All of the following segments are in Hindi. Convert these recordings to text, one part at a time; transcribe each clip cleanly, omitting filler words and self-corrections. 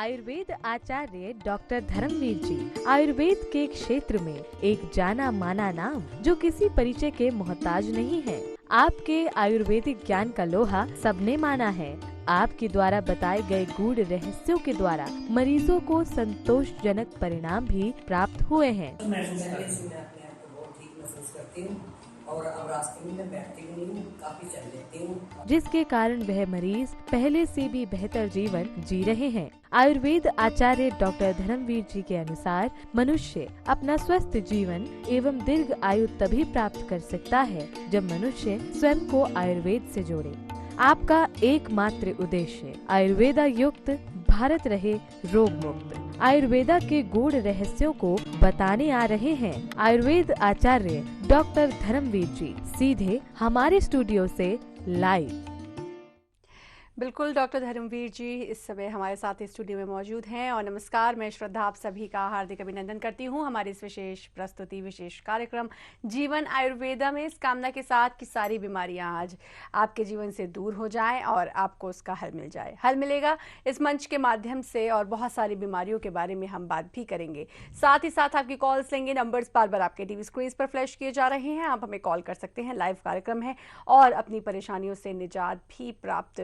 आयुर्वेद आचार्य डॉक्टर धर्मवीर जी आयुर्वेद के क्षेत्र में एक जाना माना नाम जो किसी परिचय के मोहताज नहीं है। आपके आयुर्वेदिक ज्ञान का लोहा सबने माना है। आपके द्वारा बताए गए गूढ़ रहस्यों के द्वारा मरीजों को संतोषजनक परिणाम भी प्राप्त हुए हैं। मैं अपने आप को बहुत ठीक महसूस करती हूँ और अब रास्ते में मैं बैठती भी नहीं हूँ, काफी चल लेती हूँ, जिसके कारण वह मरीज पहले से भी बेहतर जीवन जी रहे हैं। आयुर्वेद आचार्य डॉक्टर धर्मवीर जी के अनुसार मनुष्य अपना स्वस्थ जीवन एवं दीर्घ आयु तभी प्राप्त कर सकता है जब मनुष्य स्वयं को आयुर्वेद से जोड़े। आपका एकमात्र उद्देश्य आयुर्वेदा युक्त भारत रहे रोग मुक्त। आयुर्वेदा के गूढ़ रहस्यों को बताने आ रहे हैं आयुर्वेद आचार्य डॉक्टर धर्मवीर जी सीधे हमारे स्टूडियो से लाइव। बिल्कुल, डॉक्टर धर्मवीर जी इस समय हमारे साथ स्टूडियो में मौजूद हैं। और नमस्कार, मैं श्रद्धा आप सभी का हार्दिक अभिनंदन करती हूं हमारी इस विशेष प्रस्तुति, विशेष कार्यक्रम जीवन आयुर्वेदा में, इस कामना के साथ कि सारी बीमारियां आज आपके जीवन से दूर हो जाएं और आपको उसका हल मिल जाए। हल मिलेगा इस मंच के माध्यम से और बहुत सारी बीमारियों के बारे में हम बात भी करेंगे। साथ ही साथ आपकी कॉल्स लेंगे। नंबर्स बार बार आपके टीवी स्क्रीन पर फ्लैश किए जा रहे हैं, आप हमें कॉल कर सकते हैं। लाइव कार्यक्रम है और अपनी परेशानियों से निजात भी प्राप्त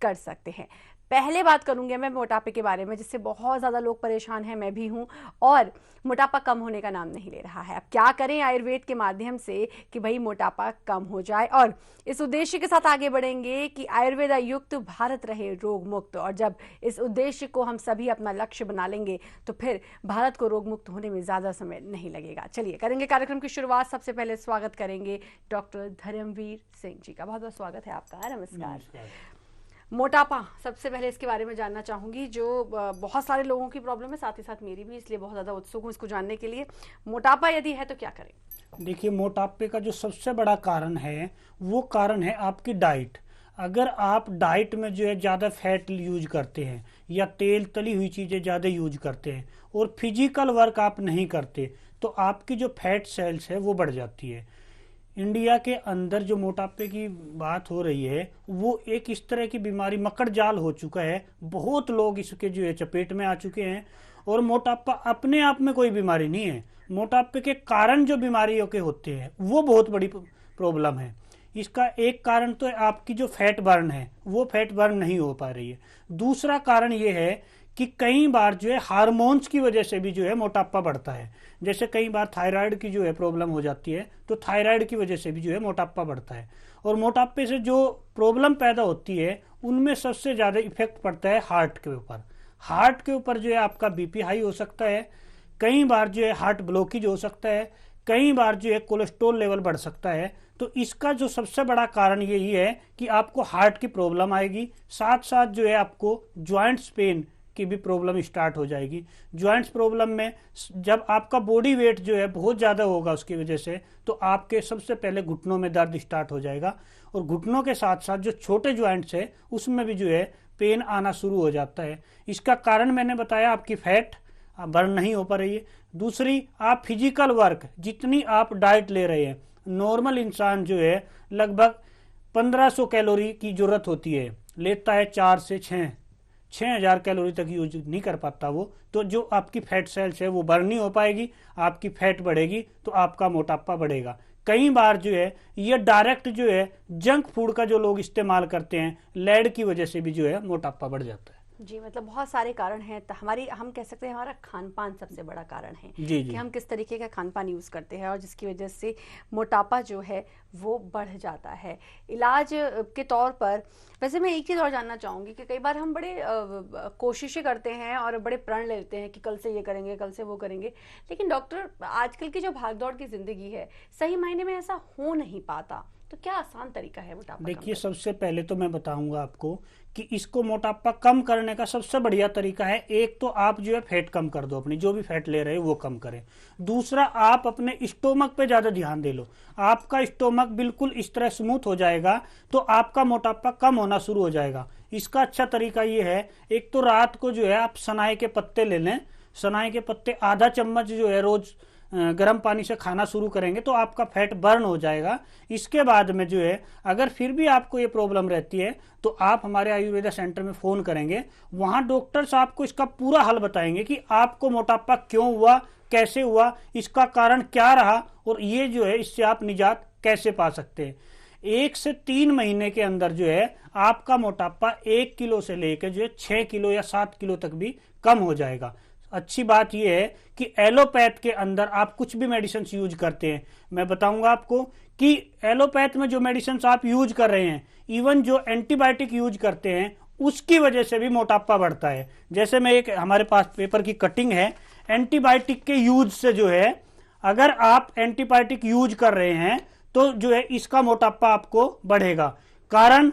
कर सकते हैं। पहले बात करूंगी मैं मोटापे के बारे में, जिससे बहुत ज़्यादा लोग परेशान हैं, मैं भी हूं, और मोटापा कम होने का नाम नहीं ले रहा है। अब क्या करें आयुर्वेद के माध्यम से कि भाई मोटापा कम हो जाए, और इस उद्देश्य के साथ आगे बढ़ेंगे कि आयुर्वेदा युक्त भारत रहे रोग मुक्त। और जब इस उद्देश्य को हम सभी अपना लक्ष्य बना लेंगे तो फिर भारत को रोग मुक्त होने में ज़्यादा समय नहीं लगेगा। चलिए करेंगे कार्यक्रम की शुरुआत। सबसे पहले स्वागत करेंगे डॉक्टर धर्मवीर सिंह जी का। बहुत बहुत स्वागत है आपका। नमस्कार। मोटापा, सबसे पहले इसके बारे में जानना चाहूँगी, जो बहुत सारे लोगों की प्रॉब्लम है, साथ ही साथ मेरी भी, इसलिए बहुत ज़्यादा उत्सुक हूँ इसको जानने के लिए। मोटापा यदि है तो क्या करें? देखिए, मोटापे का जो सबसे बड़ा कारण है वो कारण है आपकी डाइट। अगर आप डाइट में जो है ज़्यादा फैट यूज करते हैं या तेल तली हुई चीज़ें ज़्यादा यूज करते हैं और फिजिकल वर्क आप नहीं करते तो आपकी जो फैट सेल्स है वो बढ़ जाती है। इंडिया के अंदर जो मोटापे की बात हो रही है वो एक इस तरह की बीमारी मकड़ जाल हो चुका है। बहुत लोग इसके जो है चपेट में आ चुके हैं। और मोटापा अपने आप में कोई बीमारी नहीं है, मोटापे के कारण जो बीमारियों के होते हैं वो बहुत बड़ी प्रॉब्लम है। इसका एक कारण तो आपकी जो फैट बर्न है वो फैट बर्न नहीं हो पा रही है। दूसरा कारण ये है कि कई बार जो है हार्मोन्स की वजह से भी जो है मोटापा बढ़ता है। जैसे कई बार थायराइड की जो है प्रॉब्लम हो जाती है तो थायराइड की वजह से भी जो है मोटापा बढ़ता है। और मोटापे से जो प्रॉब्लम पैदा होती है उनमें सबसे ज़्यादा इफेक्ट पड़ता है हार्ट के ऊपर। हार्ट के ऊपर जो है आपका बीपी हाई हो सकता है, कई बार जो है हार्ट ब्लॉकेज हो सकता है, कई बार जो है कोलेस्ट्रॉल लेवल बढ़ सकता है। तो इसका जो सबसे बड़ा कारण यही है कि आपको हार्ट की प्रॉब्लम आएगी, साथ साथ जो है आपको ज्वाइंट्स पेन की भी प्रॉब्लम स्टार्ट हो जाएगी। ज्वाइंट्स प्रॉब्लम में जब आपका बॉडी वेट जो है बहुत ज़्यादा होगा उसकी वजह से, तो आपके सबसे पहले घुटनों में दर्द स्टार्ट हो जाएगा। और घुटनों के साथ साथ जो छोटे ज्वाइंट्स है उसमें भी जो है पेन आना शुरू हो जाता है। इसका कारण मैंने बताया, आपकी फैट बर्न नहीं हो पा रही है। दूसरी, आप फिजिकल वर्क जितनी आप डाइट ले रहे हैं, नॉर्मल इंसान जो है लगभग 1500 कैलोरी की जरूरत होती है, लेता है 4 से 6,000 कैलोरी तक यूज नहीं कर पाता वो। तो जो आपकी फैट सेल्स है वो बर्न नहीं हो पाएगी, आपकी फैट बढ़ेगी तो आपका मोटापा बढ़ेगा। कई बार जो है ये डायरेक्ट जो है जंक फूड का जो लोग इस्तेमाल करते हैं, लेड की वजह से भी जो है मोटापा बढ़ जाता है। जी, मतलब बहुत सारे कारण हैं। हम कह सकते हैं हमारा खान पान सबसे बड़ा कारण है जी। कि हम किस तरीके का खान पान यूज़ करते हैं और जिसकी वजह से मोटापा जो है वो बढ़ जाता है। इलाज के तौर पर वैसे मैं एक चीज़ और जानना चाहूँगी कि कई बार हम बड़े कोशिशें करते हैं और बड़े प्रण लेते हैं कि कल से ये करेंगे, कल से वो करेंगे, लेकिन डॉक्टर आजकल की जो भागदौड़ की ज़िंदगी है सही मायने में ऐसा हो नहीं पाता। तो क्या आसान तरीका है मोटापा? देखिए, सबसे पहले तो मैं बताऊंगा आपको कि इसको मोटापा कम करने का सबसे बढ़िया तरीका है, एक तो आप जो है फैट कम कर दो, अपनी जो भी फैट ले रहे हो वो कम करें। दूसरा, आप अपने स्टोमक पे ज्यादा ध्यान दे लो। आपका स्टोमक बिल्कुल इस तरह स्मूथ हो जाएगा तो आपका मोटापा कम होना शुरू हो जाएगा। इसका अच्छा तरीका ये है, एक तो रात को जो है आप सनाए के पत्ते ले लें। सनाए के पत्ते आधा चम्मच जो है रोज गर्म पानी से खाना शुरू करेंगे तो आपका फैट बर्न हो जाएगा। इसके बाद में जो है अगर फिर भी आपको ये प्रॉब्लम रहती है तो आप हमारे आयुर्वेदा सेंटर में फ़ोन करेंगे, वहाँ डॉक्टर्स आपको इसका पूरा हल बताएंगे कि आपको मोटापा क्यों हुआ, कैसे हुआ, इसका कारण क्या रहा और ये जो है इससे आप निजात कैसे पा सकते हैं। 1 से 3 महीने के अंदर जो है आपका मोटापा 1 किलो से लेकर जो है 6 किलो या 7 किलो तक भी कम हो जाएगा। अच्छी बात यह है कि एलोपैथ के अंदर आप कुछ भी मेडिसिन यूज करते हैं, मैं बताऊंगा आपको कि एलोपैथ में जो मेडिसिन आप यूज कर रहे हैं, इवन जो एंटीबायोटिक यूज करते हैं, उसकी वजह से भी मोटापा बढ़ता है। जैसे मैं एक हमारे पास पेपर की कटिंग है, एंटीबायोटिक के यूज से जो है अगर आप एंटीबायोटिक यूज कर रहे हैं तो जो है इसका मोटापा आपको बढ़ेगा। कारण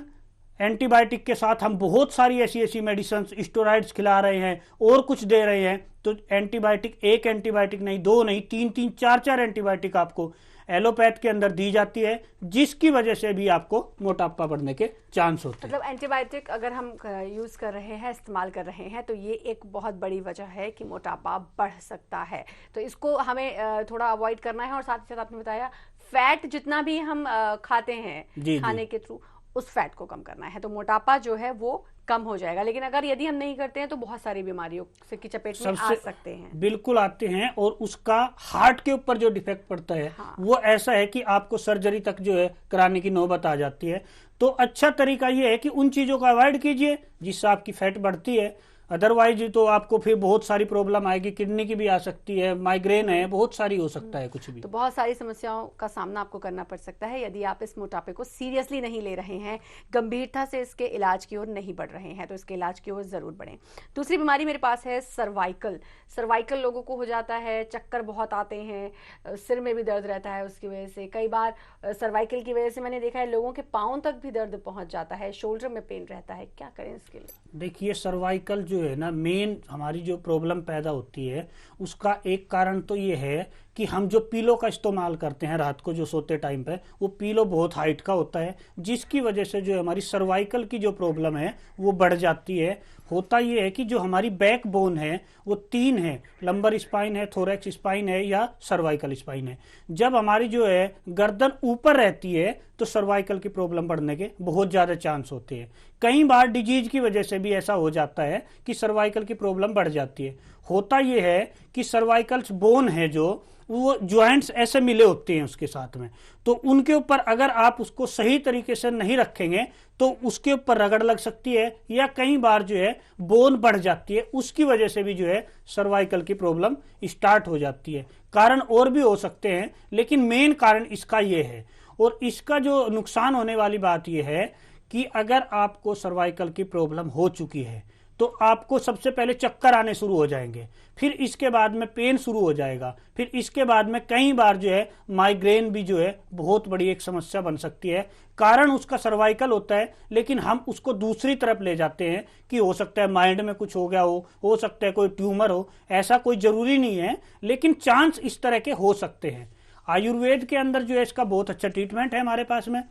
एंटीबायोटिक के साथ हम बहुत सारी ऐसी मेडिसिन, स्टेरॉइड्स खिला रहे हैं और कुछ दे रहे हैं, तो एंटीबायोटिक, एक एंटीबायोटिक नहीं, 2 नहीं, 3-3, 4-4 एंटीबायोटिक आपको एलोपैथ के अंदर दी जाती है, जिसकी वजह से भी आपको मोटापा बढ़ने के चांस होते हैं। मतलब एंटीबायोटिक अगर हम यूज कर रहे हैं, इस्तेमाल कर रहे हैं, तो ये एक बहुत बड़ी वजह है कि मोटापा बढ़ सकता है। तो इसको हमें थोड़ा अवॉइड करना है। और साथ ही साथ आपने बताया फैट जितना भी हम खाते हैं खाने के थ्रू, उस फैट को कम करना है, तो मोटापा जो है वो कम हो जाएगा। लेकिन अगर यदि हम नहीं करते हैं तो बहुत सारी बीमारियों से की चपेट में आ सकते हैं। बिल्कुल आते हैं। और उसका हार्ट के ऊपर जो डिफेक्ट पड़ता है, हाँ, वो ऐसा है कि आपको सर्जरी तक जो है कराने की नौबत आ जाती है। तो अच्छा तरीका ये है कि उन चीजों को अवॉइड कीजिए जिससे आपकी फैट बढ़ती है। अदरवाइज तो आपको फिर बहुत सारी प्रॉब्लम आएगी, किडनी की भी आ सकती है, माइग्रेन है, बहुत सारी हो सकता है कुछ भी। तो बहुत सारी समस्याओं का सामना आपको करना पड़ सकता है यदि आप इस मोटापे को सीरियसली नहीं ले रहे हैं, गंभीरता से इसके इलाज की ओर नहीं बढ़ रहे हैं, तो इसके इलाज की ओर जरूर बढ़ें। दूसरी बीमारी मेरे पास है सर्वाइकल लोगों को हो जाता है, चक्कर बहुत आते हैं, सिर में भी दर्द रहता है उसकी वजह से। कई बार सर्वाइकल की वजह से मैंने देखा है लोगों के पाँव तक भी दर्द पहुंच जाता है, शोल्डर में पेन रहता है। क्या करें इसके लिए? देखिए, सर्वाइकल जो है ना, मेन हमारी जो प्रॉब्लम पैदा होती है उसका एक कारण तो ये है कि हम जो पीलो का इस्तेमाल करते हैं रात को जो सोते टाइम पे, वो पीलो बहुत हाइट का होता है, जिसकी वजह से जो हमारी सर्वाइकल की जो प्रॉब्लम है वो बढ़ जाती है। होता ये है कि जो हमारी बैक बोन है वो 3 है, लंबर स्पाइन है, थोरैक्स स्पाइन है या सर्वाइकल स्पाइन है। जब हमारी जो है गर्दन ऊपर रहती है तो सर्वाइकल की प्रॉब्लम बढ़ने के बहुत ज़्यादा चांस होते हैं। कई बार डिजीज की वजह से भी ऐसा हो जाता है कि सर्वाइकल की प्रॉब्लम बढ़ जाती है। होता ये है कि सर्वाइकल बोन है जो वो ज्वाइंट्स ऐसे मिले होते हैं उसके साथ में, तो उनके ऊपर अगर आप उसको सही तरीके से नहीं रखेंगे तो उसके ऊपर रगड़ लग सकती है या कई बार जो है बोन बढ़ जाती है, उसकी वजह से भी जो है सर्वाइकल की प्रॉब्लम स्टार्ट हो जाती है। कारण और भी हो सकते हैं लेकिन मेन कारण इसका ये है। और इसका जो नुकसान होने वाली बात यह है कि अगर आपको सर्वाइकल की प्रॉब्लम हो चुकी है तो आपको सबसे पहले चक्कर आने शुरू हो जाएंगे, फिर इसके बाद में पेन शुरू हो जाएगा, फिर इसके बाद में कई बार जो है माइग्रेन भी जो है बहुत बड़ी एक समस्या बन सकती है। कारण उसका सर्वाइकल होता है लेकिन हम उसको दूसरी तरफ ले जाते हैं कि हो सकता है माइंड में कुछ हो गया हो सकता है कोई ट्यूमर हो। ऐसा कोई जरूरी नहीं है, लेकिन चांस इस तरह के हो सकते हैं। आयुर्वेद के अंदर जो है इसका बहुत अच्छा ट्रीटमेंट है हमारे पास में।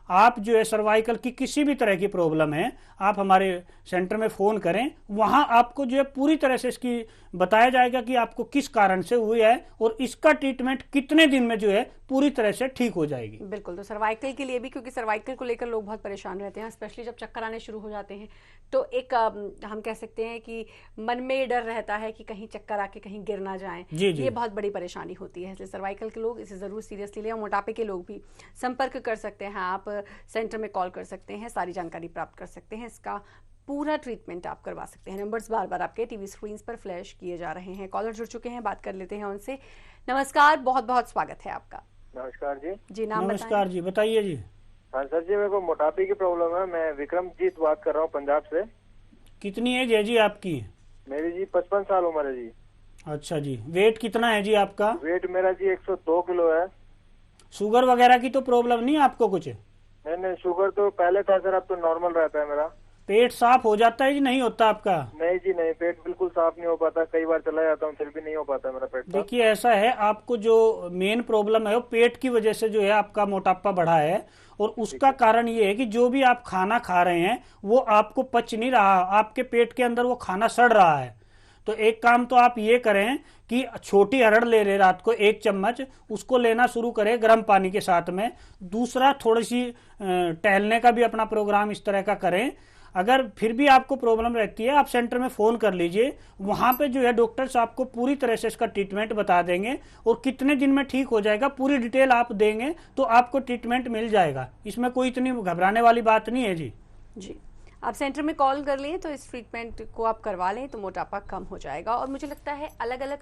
आप जो है सर्वाइकल की किसी भी तरह की प्रॉब्लम है, आप हमारे सेंटर में फ़ोन करें, वहां आपको जो है पूरी तरह से इसकी बताया जाएगा कि आपको किस कारण से हुई है और इसका ट्रीटमेंट कितने दिन में जो है पूरी तरह से ठीक हो जाएगी। बिल्कुल। तो सर्वाइकल के लिए भी, क्योंकि सर्वाइकल को लेकर लोग बहुत परेशान रहते हैं, स्पेशली जब चक्कर आने शुरू हो जाते हैं, तो एक हम कह सकते हैं कि मन में डर रहता है कि कहीं चक्कर आके कहीं गिर ना जाएं। ये बहुत बड़ी परेशानी होती है, इसलिए सर्वाइकल के लोग इसे जरूर सीरियसली लें। और मोटापे के लोग भी संपर्क कर सकते हैं, आप सेंटर में कॉल कर सकते हैं, सारी जानकारी प्राप्त कर सकते हैं, इसका पूरा ट्रीटमेंट आप करवा सकते हैं। नंबर्स बार बार आपके टीवी स्क्रीन पर फ्लैश किए जा रहे हैं। कॉलर जुड़ चुके हैं, बात कर लेते हैं उनसे। नमस्कार, बहुत बहुत स्वागत है आपका। नमस्कार जी। जी, नाम नमस्कार जी, बताइए जी। हाँ सर जी, मेरे को मोटापे की प्रॉब्लम है। मैं विक्रमजीत बात कर रहा हूँ पंजाब से। कितनी एज है जी आपकी? मेरी जी 55 साल उम्र है जी। अच्छा जी, वेट कितना है जी आपका? वेट मेरा जी 102 किलो है। शुगर वगैरह की तो प्रॉब्लम नहीं आपको कुछ? नहीं, शुगर तो पहले था सर, अब तो नॉर्मल रहता है मेरा। पेट साफ हो जाता है जी, नहीं होता आपका? नहीं जी नहीं, पेट बिल्कुल साफ नहीं हो पाता, कई बार चला जाता हूँ फिर भी नहीं हो पाता मेरा पेट साफ। देखिए, ऐसा है, आपको जो मेन प्रॉब्लम है वो पेट की वजह से जो है आपका मोटापा बढ़ा है। और उसका कारण ये है कि जो भी आप खाना खा रहे हैं वो आपको पच नहीं रहा, आपके पेट के अंदर वो खाना सड़ रहा है। तो एक काम तो आप ये करें कि छोटी अरहर ले रहे रात को 1 चम्मच, उसको लेना शुरू करें गर्म पानी के साथ में। दूसरा, थोड़ी सी टहलने का भी अपना प्रोग्राम इस तरह का करें। अगर फिर भी आपको प्रॉब्लम रहती है, आप सेंटर में फोन कर लीजिए, वहां पे जो है डॉक्टर्स आपको पूरी तरह से इसका ट्रीटमेंट बता देंगे और कितने दिन में ठीक हो जाएगा पूरी डिटेल आप देंगे तो आपको ट्रीटमेंट मिल जाएगा। इसमें कोई इतनी घबराने वाली बात नहीं है जी। जी, आप सेंटर में कॉल कर लें तो इस ट्रीटमेंट को आप करवा लें तो मोटापा कम हो जाएगा। और मुझे लगता है अलग अलग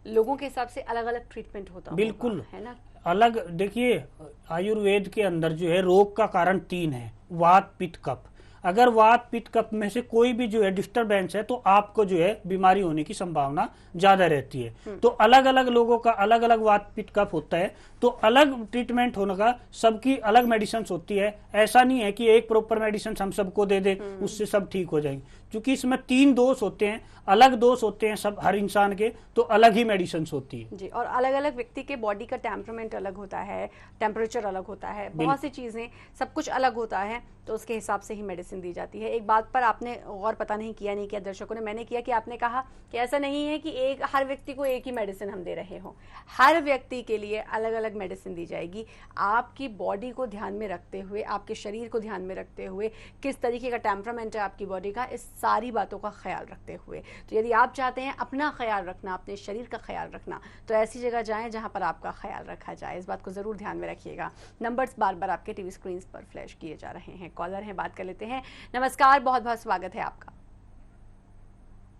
लोगों के हिसाब से अलग अलग ट्रीटमेंट होता बिल्कुल है ना। अलग देखिए, आयुर्वेद के अंदर जो है रोग का कारण 3 है, वात पित्त कफ। अगर वात पित्त कफ में से कोई भी जो है डिस्टरबेंस है तो आपको जो है बीमारी होने की संभावना ज्यादा रहती है। तो अलग अलग लोगों का अलग अलग वात पित्त कफ होता है, तो अलग ट्रीटमेंट होने का, सबकी अलग मेडिसिन होती है। ऐसा नहीं है कि एक प्रॉपर मेडिसिन हम सबको दे दे उससे सब ठीक हो जाएंगे, क्योंकि इसमें 3 दोष होते हैं, अलग दोष होते हैं सब हर इंसान के, तो अलग ही मेडिसिन होती है जी। और अलग अलग व्यक्ति के बॉडी का टेम्परामेंट अलग होता है, टेम्परेचर अलग होता है, बहुत सी चीजें, सब कुछ अलग होता है, तो उसके हिसाब से ही मेडिसिन दी जाती है। एक बात पर आपने और पता नहीं किया दर्शकों ने, मैंने किया कि आपने कहा कि ऐसा नहीं है कि हर व्यक्ति को एक ही मेडिसिन हम दे रहे हो, हर व्यक्ति के लिए अलग अलग मेडिसिन दी जाएगी। आपकी बॉडी को ध्यान में रखते हुए, आपके शरीर को ध्यान में रखते हुए, किस तरीके का टेम्परामेंट है आपकी बॉडी का, इस सारी बातों का ख्याल रखते हुए। तो यदि आप चाहते हैं अपना ख्याल रखना, अपने शरीर का ख्याल रखना, तो ऐसी जगह जाएं जहां पर आपका ख्याल रखा जाए। इस बात को जरूर ध्यान में रखिएगा। नंबर्स बार बार आपके टीवी स्क्रीन पर फ्लैश किए जा रहे हैं। कॉलर हैं, बात कर लेते हैं। नमस्कार, बहुत बहुत स्वागत है आपका।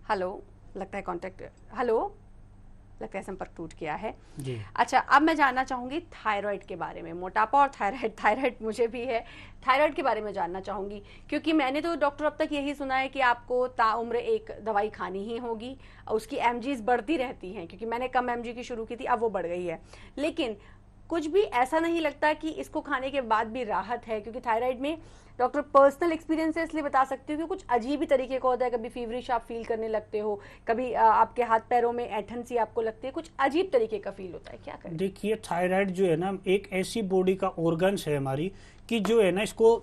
हेलो, लगता है कॉन्टेक्ट, हेलो, लगता है संपर्क टूट गया है जी। अच्छा, अब मैं जानना चाहूंगी थायराइड के बारे में। मोटापा और थायराइड मुझे भी है, थायराइड के बारे में जानना चाहूंगी, क्योंकि मैंने तो डॉक्टर अब तक यही सुना है कि आपको ताउम्र एक दवाई खानी ही होगी, उसकी एमजीज बढ़ती रहती हैं, क्योंकि मैंने कम एमजी की शुरू की थी, अब वो बढ़ गई है। लेकिन कुछ भी ऐसा नहीं लगता कि इसको खाने के बाद भी राहत है, क्योंकि थायराइड में डॉक्टर पर्सनल एक्सपीरियंस से इसलिए बता सकती हूँ कि कुछ अजीब ही तरीके का होता है। कभी फीवरिश आप फील करने लगते हो, कभी आपके हाथ पैरों में ऐंठन सी आपको लगती है, कुछ अजीब तरीके का फील होता है। क्या करें? देखिए, थायराइड जो है ना एक ऐसी बॉडी का ऑर्गन्स है हमारी कि जो है ना इसको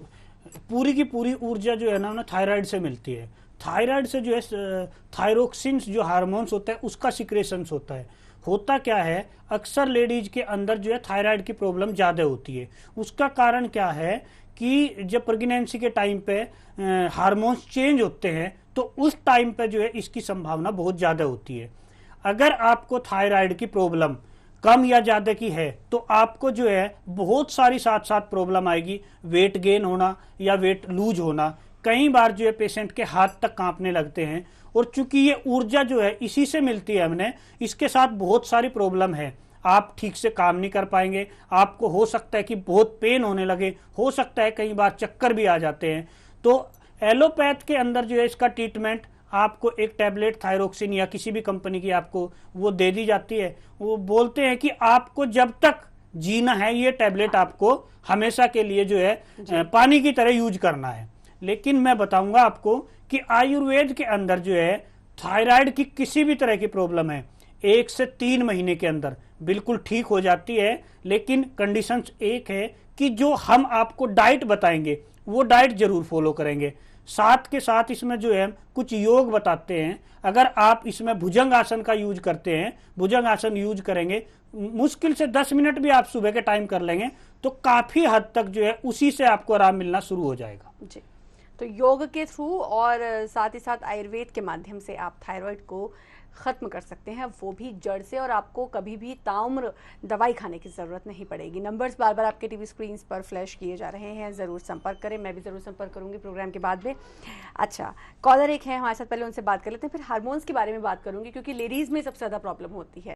पूरी की पूरी ऊर्जा जो है ना थायराइड से मिलती है। थायराइड से जो है थायरोक्सिन जो हार्मोन्स होता है उसका सिक्रेशंस होता है। होता क्या है, अक्सर लेडीज के अंदर जो है थायराइड की प्रॉब्लम ज्यादा होती है। उसका कारण क्या है कि जब प्रेगनेंसी के टाइम पे हार्मोन्स चेंज होते हैं तो उस टाइम पे जो है इसकी संभावना बहुत ज्यादा होती है। अगर आपको थायराइड की प्रॉब्लम कम या ज्यादा की है तो आपको जो है बहुत सारी साथ साथ प्रॉब्लम आएगी। वेट गेन होना या वेट लूज होना, कई बार जो है पेशेंट के हाथ तक कांपने लगते हैं। और चूंकि ये ऊर्जा जो है इसी से मिलती है हमने, इसके साथ बहुत सारी प्रॉब्लम है। आप ठीक से काम नहीं कर पाएंगे, आपको हो सकता है कि बहुत पेन होने लगे, हो सकता है कई बार चक्कर भी आ जाते हैं। तो एलोपैथ के अंदर जो है इसका ट्रीटमेंट आपको एक टैबलेट थायरोक्सिन या किसी भी कंपनी की आपको वो दे दी जाती है। वो बोलते हैं कि आपको जब तक जीना है ये टैबलेट आपको हमेशा के लिए जो है पानी की तरह यूज करना है। लेकिन मैं बताऊंगा आपको कि आयुर्वेद के अंदर जो है थायराइड की किसी भी तरह की प्रॉब्लम है 1 से 3 महीने के अंदर बिल्कुल ठीक हो जाती है। लेकिन कंडीशन एक है कि जो हम आपको डाइट बताएंगे वो डाइट जरूर फॉलो करेंगे। साथ के साथ इसमें जो है कुछ योग बताते हैं। अगर आप इसमें भुजंग आसन का यूज करते हैं, भुजंग आसन यूज करेंगे, मुश्किल से 10 मिनट भी आप सुबह के टाइम कर लेंगे तो काफी हद तक जो है उसी से आपको आराम मिलना शुरू हो जाएगा। जी, तो योग के थ्रू और साथ ही साथ आयुर्वेद के माध्यम से आप थायराइड को खत्म कर सकते हैं, वो भी जड़ से, और आपको कभी भी ताउम्र दवाई खाने की जरूरत नहीं पड़ेगी। नंबर्स बार बार आपके टीवी स्क्रीन पर फ्लैश किए जा रहे हैं, जरूर संपर्क करें। मैं भी जरूर संपर्क करूंगी प्रोग्राम के बाद में। अच्छा, कॉलर एक है हमारे साथ, पहले उनसे बात कर लेते हैं, फिर हार्मोन्स के बारे में बात करूंगी, क्योंकि लेडीज में सबसे ज्यादा प्रॉब्लम होती है।